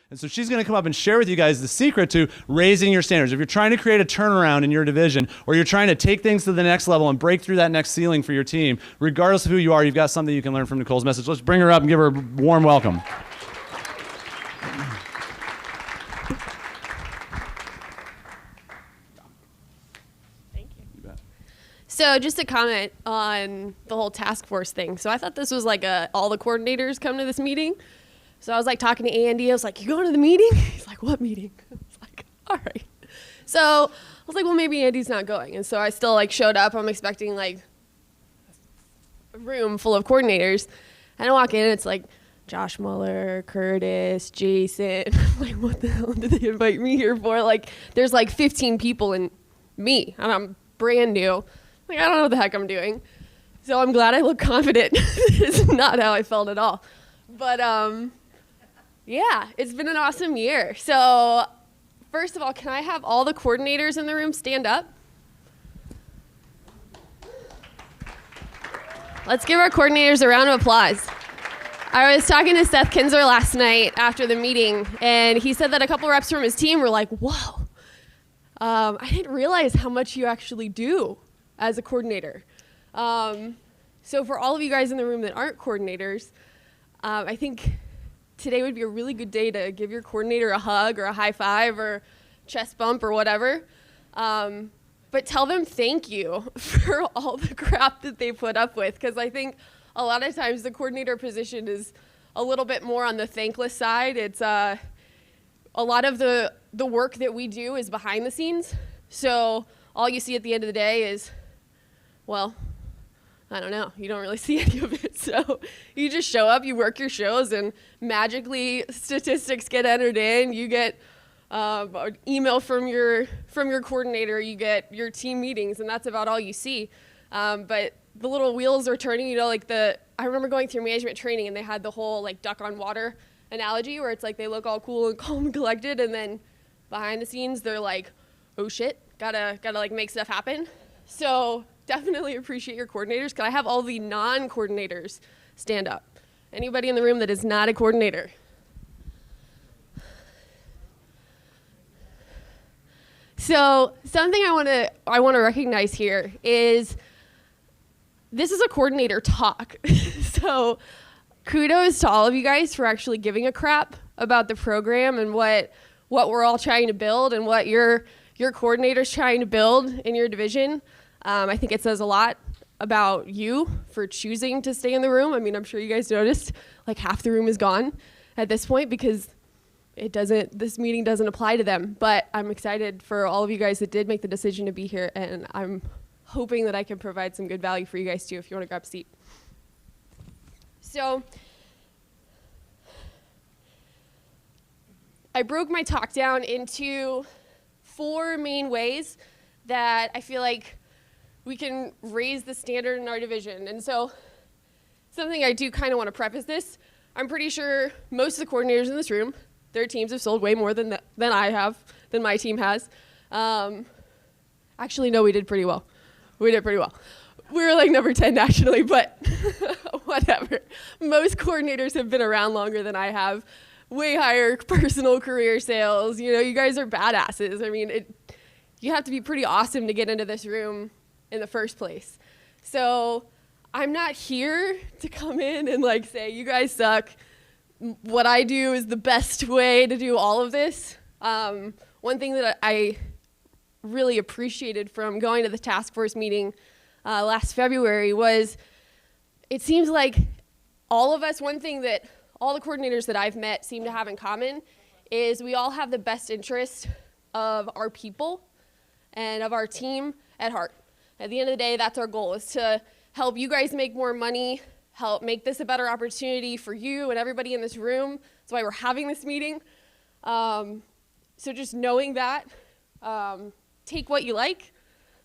And so she's going to come up and share with you guys the secret to raising your standards. If you're trying to create a turnaround in your division, or you're trying to take things to the next level and break through that next ceiling for your team, regardless of who you are, you've got something you can learn from Nicole's message. Let's bring her up and give her a warm welcome. So just a comment on the whole task force thing. So I thought this was like all the coordinators come to this meeting. So I was like talking to Andy. I was like, you going to the meeting? He's like, what meeting? I was like, all right. So I was like, well, maybe Andy's not going. And so I still like showed up. I'm expecting like a room full of coordinators. And I walk in and it's like Josh Muller, Curtis, Jason. I'm like, what the hell did they invite me here for? Like there's like 15 people and me, and I'm brand new. Like, I don't know what the heck I'm doing. So I'm glad I look confident. It's not how I felt at all. But yeah, it's been an awesome year. So first of all, can I have all the coordinators in the room stand up? Let's give our coordinators a round of applause. I was talking to Seth Kinzer last night after the meeting, and he said that a couple reps from his team were like, whoa, I didn't realize how much you actually do as a coordinator. So for all of you guys in the room that aren't coordinators, I think today would be a really good day to give your coordinator a hug or a high five or chest bump or whatever. But tell them thank you for all the crap that they put up with, because I think a lot of times the coordinator position is a little bit more on the thankless side. It's a lot of the work that we do is behind the scenes. So all you see at the end of the day is, well, I don't know. You don't really see any of it. So you just show up, you work your shows, and magically statistics get entered in. You get an email from your coordinator. You get your team meetings, and that's about all you see. But the little wheels are turning. You know, like I remember going through management training, and they had the whole like duck on water analogy, where it's like they look all cool and calm and collected, and then behind the scenes they're like, oh shit, gotta like make stuff happen. So definitely appreciate your coordinators. Can I have all the non-coordinators stand up? Anybody in the room that is not a coordinator? So something I want to recognize here is this is a coordinator talk. So kudos to all of you guys for actually giving a crap about the program and what we're all trying to build and what your coordinator's trying to build in your division. I think it says a lot about you for choosing to stay in the room. I mean, I'm sure you guys noticed like half the room is gone at this point because this meeting doesn't apply to them. But I'm excited for all of you guys that did make the decision to be here, and I'm hoping that I can provide some good value for you guys too if you want to grab a seat. So I broke my talk down into 4 main ways that I feel like we can raise the standard in our division. And so something I do kind of want to preface this, I'm pretty sure most of the coordinators in this room, their teams have sold way more than my team has. Actually, no, we did pretty well. We were like number 10 nationally, but whatever. Most coordinators have been around longer than I have. Way higher personal career sales. You know, you guys are badasses. I mean, you have to be pretty awesome to get into this room in the first place. So I'm not here to come in and like say, you guys suck. What I do is the best way to do all of this. One thing that I really appreciated from going to the task force meeting last February was it seems like all of us, one thing that all the coordinators that I've met seem to have in common is we all have the best interest of our people and of our team at heart. At the end of the day, that's our goal, is to help you guys make more money, help make this a better opportunity for you and everybody in this room. That's why we're having this meeting. So just knowing that, take what you like,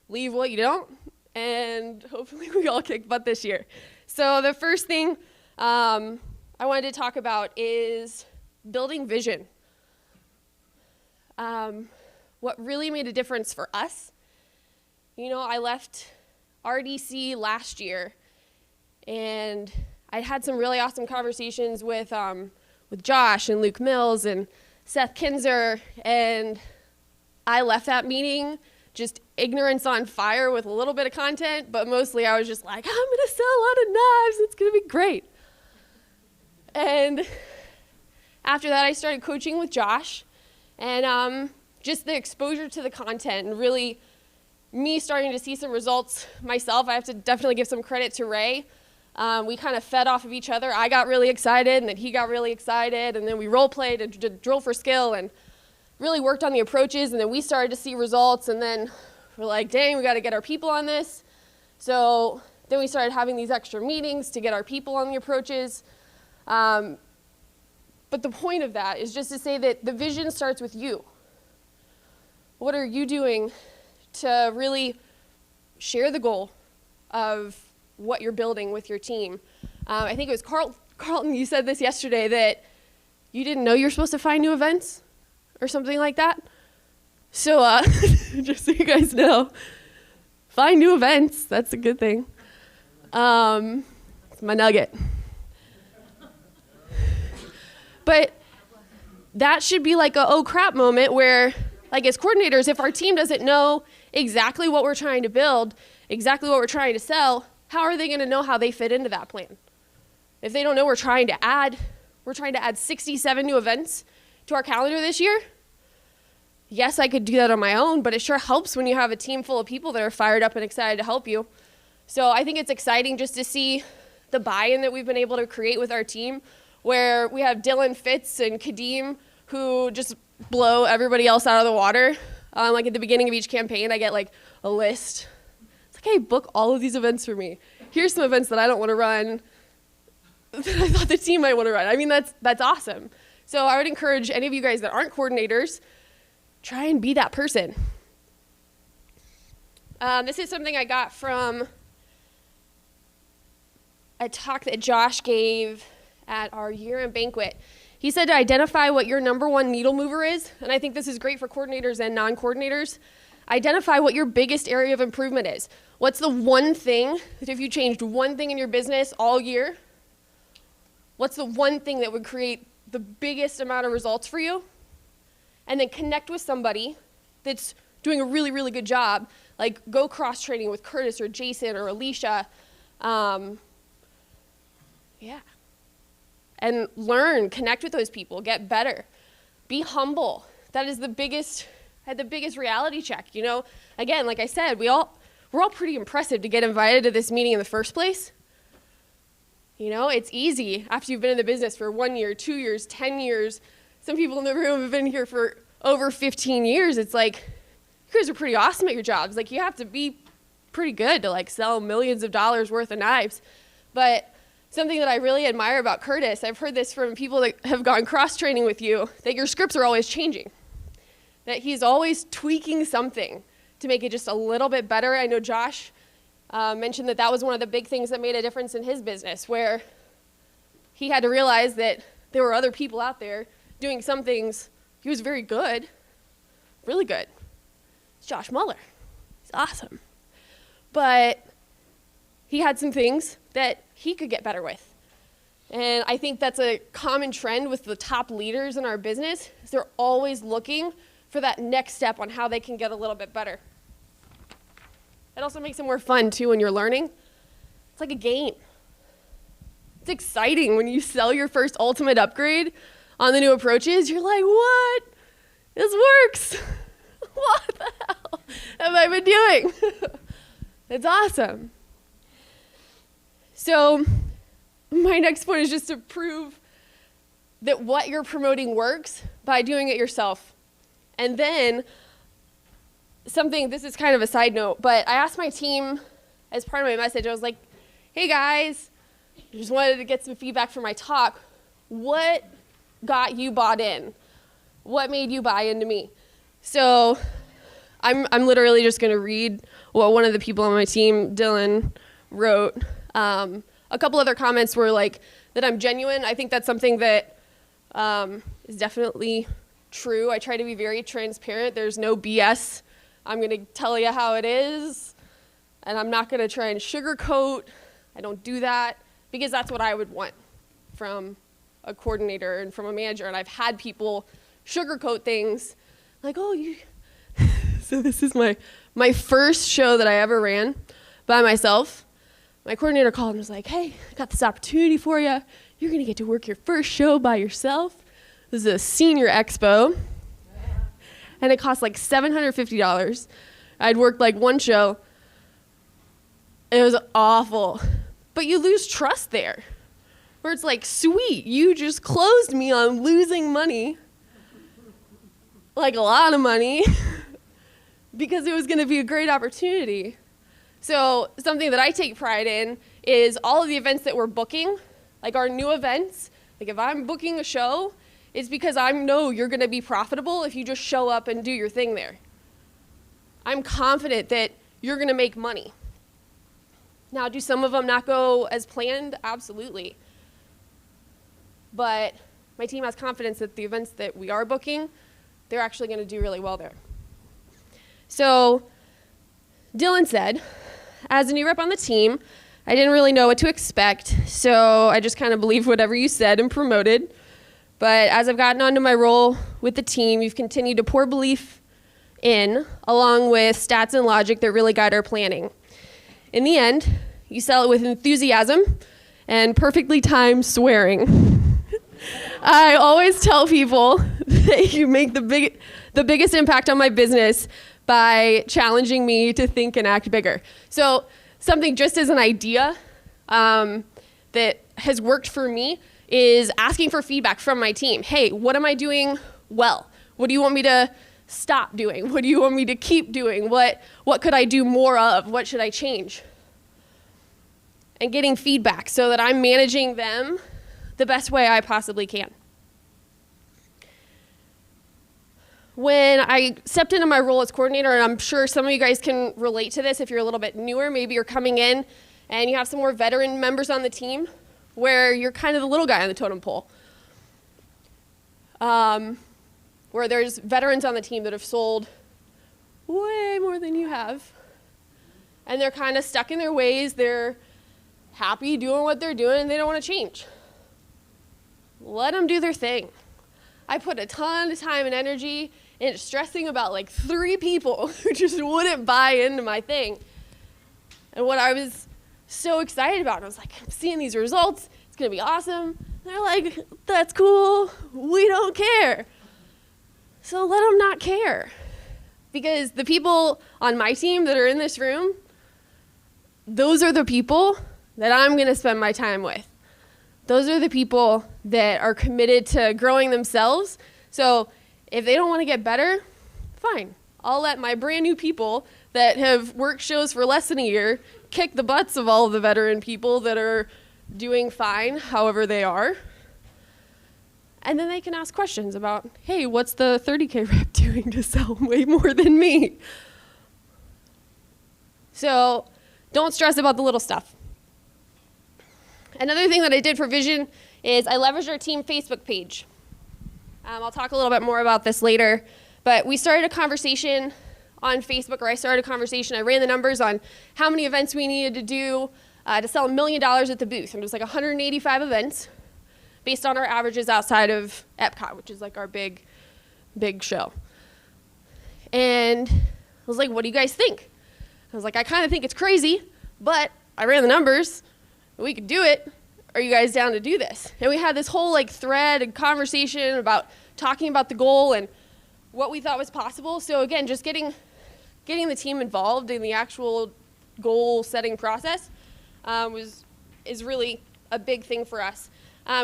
leave what you don't, and hopefully we all kick butt this year. So the first thing I wanted to talk about is building vision. What really made a difference for us, you know, I left RDC last year, and I had some really awesome conversations with Josh and Luke Mills and Seth Kinzer, and I left that meeting just ignorance on fire with a little bit of content, but mostly I was just like, I'm going to sell a lot of knives. It's going to be great. And after that, I started coaching with Josh, and just the exposure to the content and really me starting to see some results myself. I have to definitely give some credit to Ray. We kind of fed off of each other. I got really excited, and then he got really excited, and then we role played and did drill for skill and really worked on the approaches, and then we started to see results, and then we're like, dang, we got to get our people on this. So then we started having these extra meetings to get our people on the approaches. But the point of that is just to say that the vision starts with you. What are you doing to really share the goal of what you're building with your team? I think it was Carlton, you said this yesterday, that you didn't know you're supposed to find new events or something like that. So just so you guys know, find new events. That's a good thing. It's my nugget. But that should be like a oh crap moment where, like, as coordinators, if our team doesn't know exactly what we're trying to build, exactly what we're trying to sell, how are they going to know how they fit into that plan? If they don't know we're trying to add 67 new events to our calendar this year. Yes, I could do that on my own, but it sure helps when you have a team full of people that are fired up and excited to help you. So I think it's exciting just to see the buy-in that we've been able to create with our team, where we have Dylan, Fitz, and Kadeem who just blow everybody else out of the water. Like at the beginning of each campaign, I get like a list. It's like, hey, book all of these events for me. Here's some events that I don't want to run that I thought the team might want to run. I mean, that's awesome. So I would encourage any of you guys that aren't coordinators, try and be that person. This is something I got from a talk that Josh gave at our year-end banquet. He said to identify what your number one needle mover is, and I think this is great for coordinators and non-coordinators. Identify what your biggest area of improvement is. What's the one thing that if you changed one thing in your business all year, what's the one thing that would create the biggest amount of results for you? And then connect with somebody that's doing a really, really good job. Like go cross-training with Curtis or Jason or Alicia. And learn, connect with those people, get better. Be humble. That is the biggest reality check, you know? Again, like I said, we're all pretty impressive to get invited to this meeting in the first place. You know, it's easy after you've been in the business for 1 year, 2 years, 10 years. Some people in the room have been here for over 15 years. It's like, you guys are pretty awesome at your jobs. Like, you have to be pretty good to, like, sell millions of dollars worth of knives. But something that I really admire about Curtis, I've heard this from people that have gone cross-training with you, that your scripts are always changing. That he's always tweaking something to make it just a little bit better. I know Josh mentioned that was one of the big things that made a difference in his business, where he had to realize that there were other people out there doing some things. He was very good, really good. It's Josh Muller. He's awesome. But he had some things that he could get better with. And I think that's a common trend with the top leaders in our business, is they're always looking for that next step on how they can get a little bit better. It also makes it more fun, too, when you're learning. It's like a game. It's exciting when you sell your first ultimate upgrade on the new approaches. You're like, what? This works. What the hell have I been doing? It's awesome. So my next point is just to prove that what you're promoting works by doing it yourself. And then this is kind of a side note, but I asked my team as part of my message, I was like, hey guys, I just wanted to get some feedback from my talk. What got you bought in? What made you buy into me? So I'm literally just going to read what one of the people on my team, Dylan, wrote. A couple other comments were like that I'm genuine. I think that's something that is definitely true. I try to be very transparent. There's no BS. I'm going to tell you how it is, and I'm not going to try and sugarcoat. I don't do that because that's what I would want from a coordinator and from a manager. And I've had people sugarcoat things. Like, oh, you. So this is my first show that I ever ran by myself. My coordinator called and was like, hey, I got this opportunity for you. You're going to get to work your first show by yourself. This is a senior expo. And it cost like $750. I'd worked like one show. It was awful. But you lose trust there. Where it's like, sweet, you just closed me on losing money. Like a lot of money. Because it was going to be a great opportunity. So something that I take pride in is all of the events that we're booking, like our new events. Like if I'm booking a show, it's because I know you're going to be profitable if you just show up and do your thing there. I'm confident that you're going to make money. Now, do some of them not go as planned? Absolutely. But my team has confidence that the events that we are booking, they're actually going to do really well there. So Dylan said, as a new rep on the team, I didn't really know what to expect, so I just kind of believed whatever you said and promoted. But as I've gotten onto my role with the team, you've continued to pour belief in, along with stats and logic that really guide our planning. In the end, you sell it with enthusiasm and perfectly timed swearing. I always tell people that you make the biggest impact on my business by challenging me to think and act bigger. So something just as an idea that has worked for me is asking for feedback from my team. Hey, what am I doing well? What do you want me to stop doing? What do you want me to keep doing? What could I do more of? What should I change? And getting feedback so that I'm managing them the best way I possibly can. When I stepped into my role as coordinator, and I'm sure some of you guys can relate to this if you're a little bit newer, maybe you're coming in and you have some more veteran members on the team where you're kind of the little guy on the totem pole. Where there's veterans on the team that have sold way more than you have. And they're kind of stuck in their ways. They're happy doing what they're doing and they don't want to change. Let them do their thing. I put a ton of time and energy into stressing about like 3 people who just wouldn't buy into my thing. And what I was so excited about, I was like, I'm seeing these results. It's going to be awesome. And they're like, that's cool. We don't care. So let them not care. Because the people on my team that are in this room, those are the people that I'm going to spend my time with. Those are the people that are committed to growing themselves. So if they don't want to get better, fine. I'll let my brand new people that have worked shows for less than a year kick the butts of all of the veteran people that are doing fine, however they are. And then they can ask questions about, hey, what's the 30K rep doing to sell way more than me? So don't stress about the little stuff. Another thing that I did for Vision is I leveraged our team Facebook page. I'll talk a little bit more about this later, but we started a conversation on Facebook, or I started a conversation. I ran the numbers on how many events we needed to do to sell $1 million at the booth. And it was like 185 events based on our averages outside of Epcot, which is like our big show. And I was like, what do you guys think? I was like, I kind of think it's crazy, but I ran the numbers. We could do it. Are you guys down to do this? And we had this whole like thread and conversation about talking about the goal and what we thought was possible. So again, just getting the team involved in the actual goal setting process is really a big thing for us.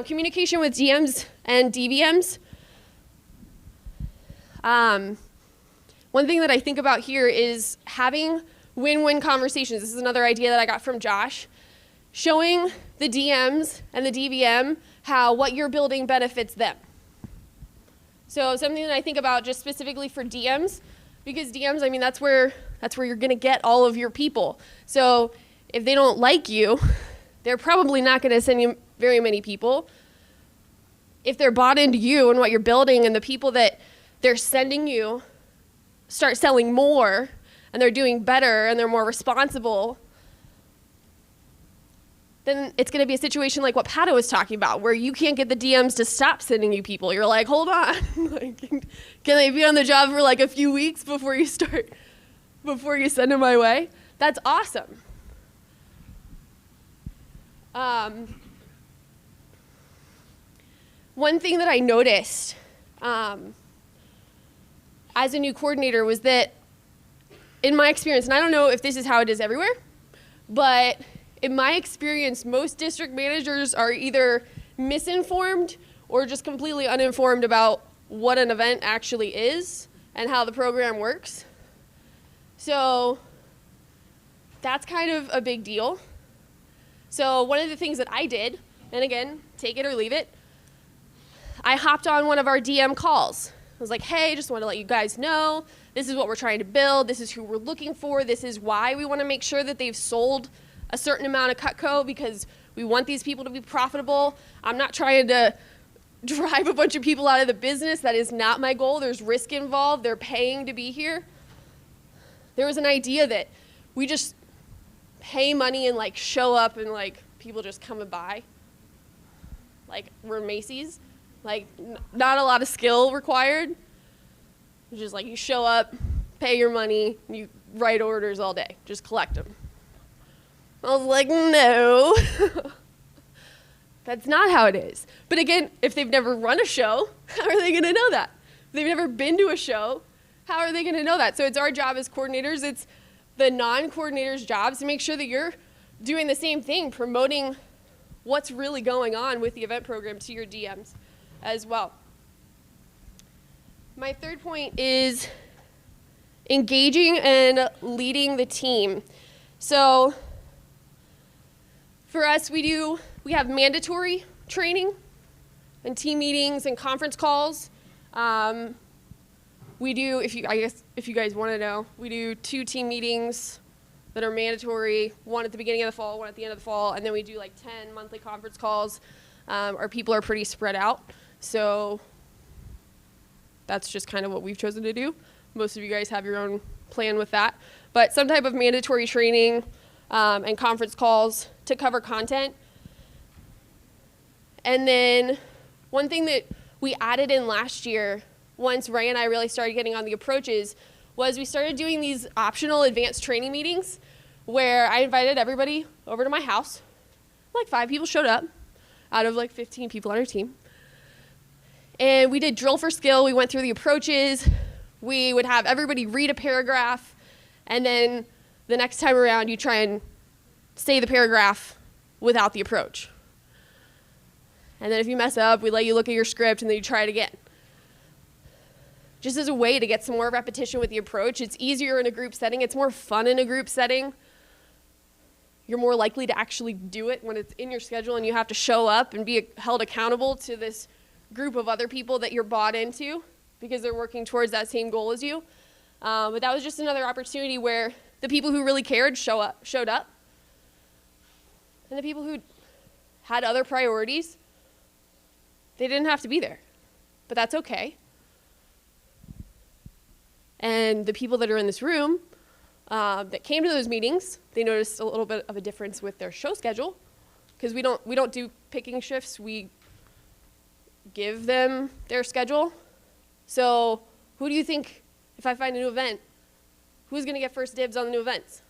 Communication with DMs and DVMs. One thing that I think about here is having win-win conversations. This is another idea that I got from Josh. Showing the DMs and the DVM how what you're building benefits them. So something that I think about just specifically for DMs, because DMs, I mean, that's where you're going to get all of your people. So if they don't like you, they're probably not going to send you very many people. If they're bought into you and what you're building and the people that they're sending you start selling more and they're doing better and they're more responsible, then it's going to be a situation like what Pato was talking about, where you can't get the DMs to stop sending you people. You're like, hold on. Like, can they be on the job for like a few weeks before you send them my way? That's awesome. One thing that I noticed as a new coordinator was that, in my experience, and I don't know if this is how it is everywhere, but in my experience, most district managers are either misinformed or just completely uninformed about what an event actually is and how the program works. So that's kind of a big deal. So one of the things that I did, and again, take it or leave it, I hopped on one of our DM calls. I was like, hey, just want to let you guys know, this is what we're trying to build, this is who we're looking for, this is why we want to make sure that they've sold a certain amount of Cutco, because we want these people to be profitable. I'm not trying to drive a bunch of people out of the business. That is not my goal. There's risk involved. They're paying to be here. There was an idea that we just pay money and like show up and like people just come by. Like we're Macy's. Like not a lot of skill required. It's just like you show up, pay your money, you write orders all day. Just collect them. I was like, no. That's not how it is. But again, if they've never run a show, how are they going to know that? If they've never been to a show, how are they going to know that? So it's our job as coordinators, it's the non-coordinators' jobs to make sure that you're doing the same thing, promoting what's really going on with the event program to your DMs as well. My third point is engaging and leading the team. So for us, we have mandatory training and team meetings and conference calls. We do, if you guys want to know, we do 2 team meetings that are mandatory, one at the beginning of the fall, one at the end of the fall, and then we do like 10 monthly conference calls. Our people are pretty spread out, so that's just kind of what we've chosen to do. Most of you guys have your own plan with that. But some type of mandatory training and conference calls to cover content. And then one thing that we added in last year, once Ray and I really started getting on the approaches, was we started doing these optional advanced training meetings where I invited everybody over to my house. Like 5 people showed up out of like 15 people on our team. And we did drill for skill. We went through the approaches. We would have everybody read a paragraph, and then the next time around you try and say the paragraph without the approach. And then if you mess up, we let you look at your script and then you try it again. Just as a way to get some more repetition with the approach. It's easier in a group setting. It's more fun in a group setting. You're more likely to actually do it when it's in your schedule and you have to show up and be held accountable to this group of other people that you're bought into because they're working towards that same goal as you. But that was just another opportunity where the people who really cared showed up. And the people who had other priorities, they didn't have to be there. But that's okay. And the people that are in this room that came to those meetings, they noticed a little bit of a difference with their show schedule, because we don't do picking shifts. We give them their schedule. So who do you think, if I find a new event, who's going to get first dibs on the new events?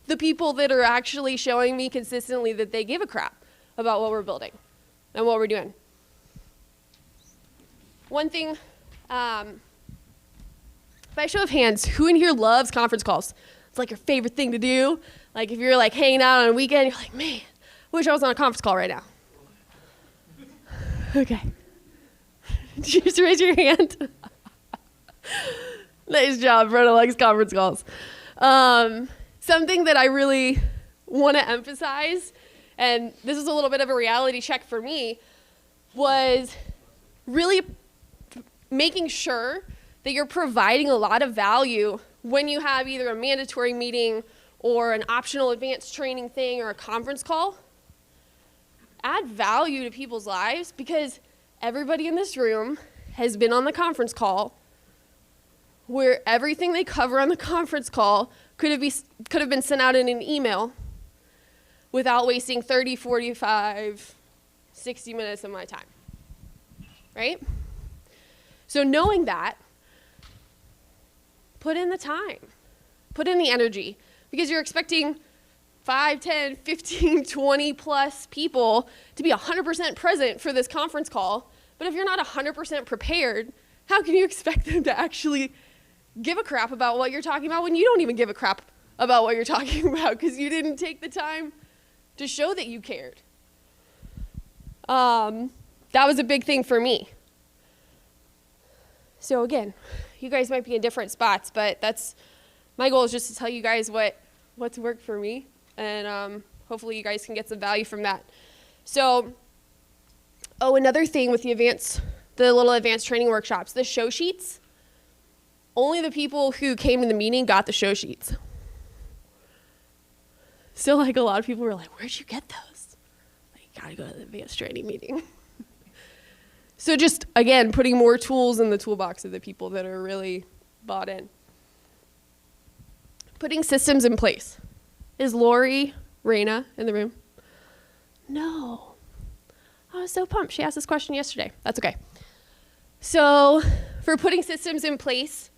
The people that are actually showing me consistently that they give a crap about what we're building and what we're doing. One thing, by show of hands, who in here loves conference calls? It's like your favorite thing to do. Like if you're like hanging out on a weekend, you're like, man, I wish I was on a conference call right now. Okay. Did you just raise your hand? Nice job, Brenna likes conference calls. Something that I really want to emphasize, and this is a little bit of a reality check for me, was really making sure that you're providing a lot of value when you have either a mandatory meeting or an optional advanced training thing or a conference call. Add value to people's lives, because everybody in this room has been on the conference call where everything they cover on the conference call could have been sent out in an email, without wasting 30, 45, 60 minutes of my time, right? So knowing that, put in the time, put in the energy, because you're expecting 5, 10, 15, 20 plus people to be 100% present for this conference call. But if you're not 100% prepared, how can you expect them to actually give a crap about what you're talking about when you don't even give a crap about what you're talking about because you didn't take the time to show that you cared? That was a big thing for me. So again, you guys might be in different spots, but my goal is just to tell you guys what's worked for me, and hopefully you guys can get some value from that. So, another thing with the little advanced training workshops, the show sheets, only the people who came to the meeting got the show sheets. So like a lot of people were like, where'd you get those? Like, gotta go to the advanced training meeting. So just, again, putting more tools in the toolbox of the people that are really bought in. Putting systems in place. Is Lori Reyna in the room? No. I was so pumped. She asked this question yesterday. That's okay. So for putting systems in place,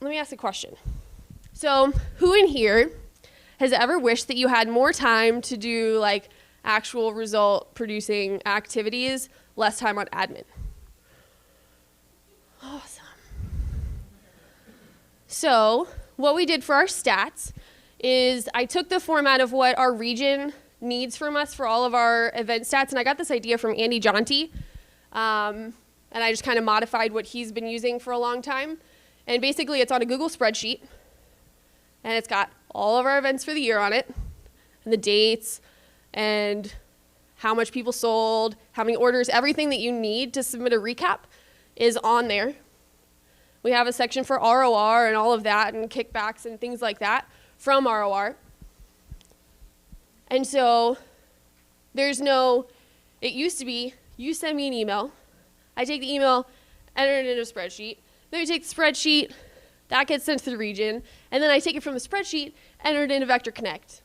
let me ask a question. So who in here has ever wished that you had more time to do like actual result producing activities, less time on admin? Awesome. So what we did for our stats is I took the format of what our region needs from us for all of our event stats, and I got this idea from Andy Jonty, and I just kind of modified what he's been using for a long time. And basically it's on a Google spreadsheet, and it's got all of our events for the year on it, and the dates, and how much people sold, how many orders, everything that you need to submit a recap is on there. We have a section for ROR and all of that, and kickbacks and things like that from ROR. And so it used to be, you send me an email, I take the email, enter it into a spreadsheet, then you take the spreadsheet, that gets sent to the region, and then I take it from the spreadsheet, enter it into Vector Connect.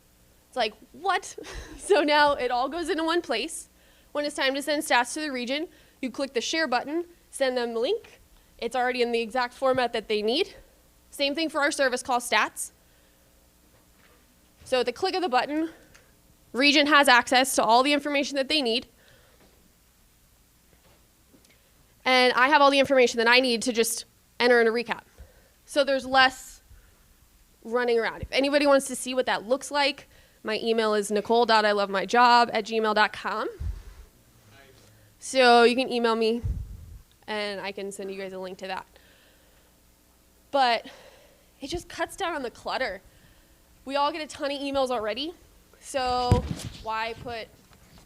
It's like, what? So now it all goes into one place. When it's time to send stats to the region, you click the share button, send them the link. It's already in the exact format that they need. Same thing for our service call stats. So at the click of the button, region has access to all the information that they need. And I have all the information that I need to just enter in a recap. So there's less running around. If anybody wants to see what that looks like, my email is nicole.ilovemyjob@gmail.com. So you can email me, and I can send you guys a link to that. But it just cuts down on the clutter. We all get a ton of emails already, so why put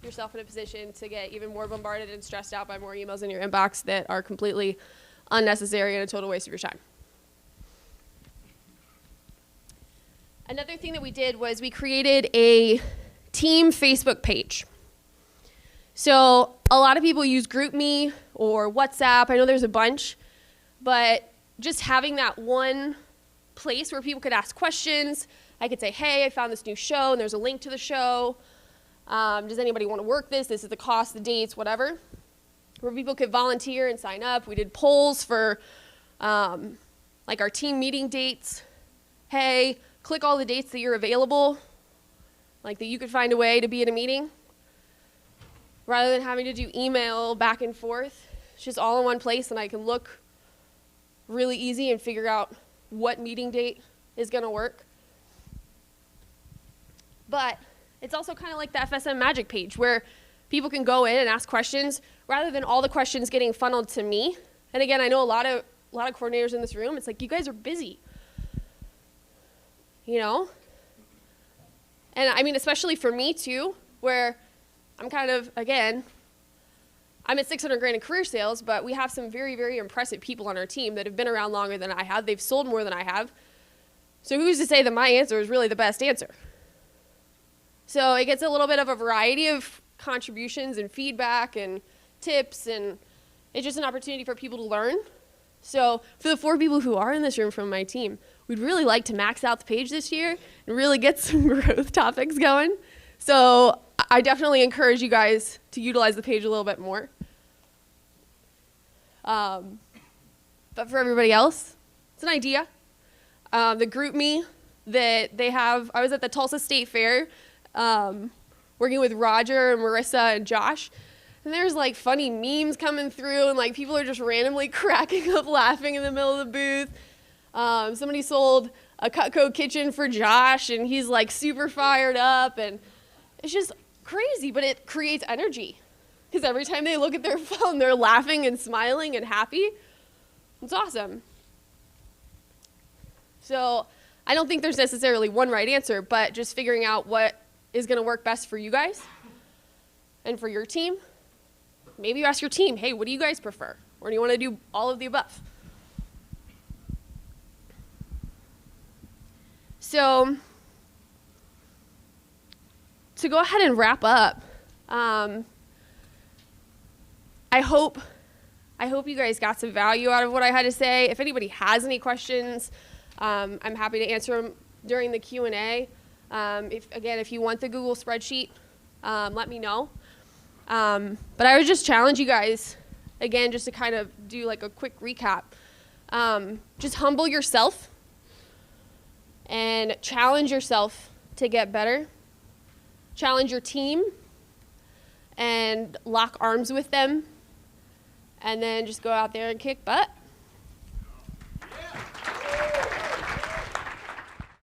yourself in a position to get even more bombarded and stressed out by more emails in your inbox that are completely unnecessary and a total waste of your time? Another thing that we did was we created a team Facebook page. So a lot of people use GroupMe or WhatsApp. I know there's a bunch, but just having that one place where people could ask questions. I could say, hey, I found this new show, and there's a link to the show. Does anybody want to work this? This is the cost, the dates, whatever. Where people could volunteer and sign up. We did polls for like our team meeting dates. Hey, click all the dates that you're available, like that you could find a way to be at a meeting. Rather than having to do email back and forth, it's just all in one place, and I can look really easy and figure out what meeting date is going to work. But it's also kind of like the FSM Magic page where people can go in and ask questions rather than all the questions getting funneled to me. And again, I know a lot of coordinators in this room. It's like, you guys are busy, you know? And I mean, especially for me too, where I'm kind of, again, I'm at 600 grand in career sales, but we have some very, very impressive people on our team that have been around longer than I have. They've sold more than I have. So who's to say that my answer is really the best answer? So it gets a little bit of a variety of contributions and feedback and tips, and it's just an opportunity for people to learn. So for the 4 people who are in this room from my team, we'd really like to max out the page this year and really get some growth topics going. So I definitely encourage you guys to utilize the page a little bit more. But for everybody else, it's an idea. The group me that they have, I was at the Tulsa State Fair working with Roger and Marissa and Josh. And there's like funny memes coming through and like people are just randomly cracking up laughing in the middle of the booth. Somebody sold a Cutco kitchen for Josh and he's like super fired up and it's just crazy, but it creates energy because every time they look at their phone, they're laughing and smiling and happy. It's awesome. So I don't think there's necessarily one right answer, but just figuring out what is going to work best for you guys and for your team. Maybe you ask your team, hey, what do you guys prefer? Or do you want to do all of the above? So to go ahead and wrap up, I hope you guys got some value out of what I had to say. If anybody has any questions, I'm happy to answer them during the Q&A. If you want the Google spreadsheet, let me know. But I would just challenge you guys, again, just to kind of do like a quick recap. Just humble yourself and challenge yourself to get better. Challenge your team and lock arms with them. And then just go out there and kick butt.